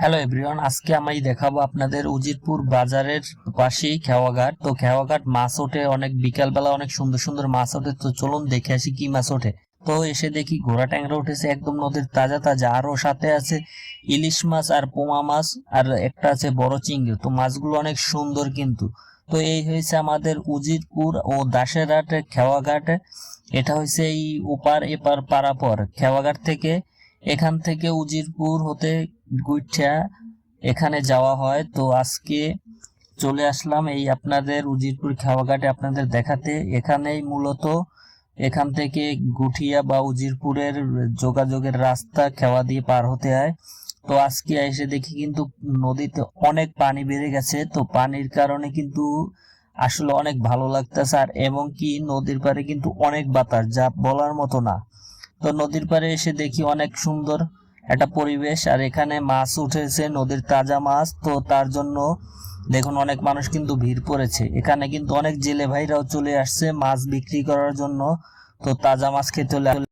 Hello everyone, আজকে আমি দেখাবো আপনাদের উজিরপুর বাজারের পাশেই খেওয়াঘাট। তো খেওয়াঘাট মাছ ওঠে অনেক, বিকালবেলা অনেক সুন্দর সুন্দর মাছ ওঠে। তো চলুন দেখে আসি কি মাছ ওঠে। তো এসে দেখি ঘোড়া ট্যাংরা উঠেছে একদম নদীর তাজা তাজা, আরো সাথে আছে ইলিশ মাছ আর পোমা মাছ, আর একটা আছে বড় চিংড়ি। তো মাছগুলো অনেক সুন্দর কিন্তু। তো এই হয়েছে আমাদের উজিরপুর ও দাসেরহাটের খেওয়াঘাটে। এটা হয়েছে এই ওপার এপার পারাপর খেওয়াঘাট থেকে। এখান থেকে উজিরপুর হতে গুইঠা এখানে যাওয়া হয়। তো আজকে চলে আসলাম এই আপনাদের উজিরপুর খেওয়াঘাটে আপনাদের দেখাতে। এখানেই মূলত এখান থেকে গুঠিয়া বা উজিরপুরের যোগাযোগের রাস্তা খেওয়া দিয়ে পার হতে হয়। তো আজকে এসে দেখি কিন্তু নদীতে অনেক পানি বেড়ে গেছে। তো পানির কারণে কিন্তু আসলে অনেক ভালো লাগতেছে, আর এবং কি নদীর পাড়ে কিন্তু অনেক বাতাস, যা বলার মতো না। তো নদীর পাড়ে এসে দেখি অনেক সুন্দর একটা পরিবেশ, আর এখানে মাছ উঠেছে, নদীর তাজা মাছ। তো তার জন্য দেখুন অনেক মানুষ কিন্তু ভিড় পড়েছে। এখানে কিন্তু অনেক জেলে ভাইরাও চলে আসছে মাছ বিক্রি করার জন্য। তো তাজা মাছ খেতে হলে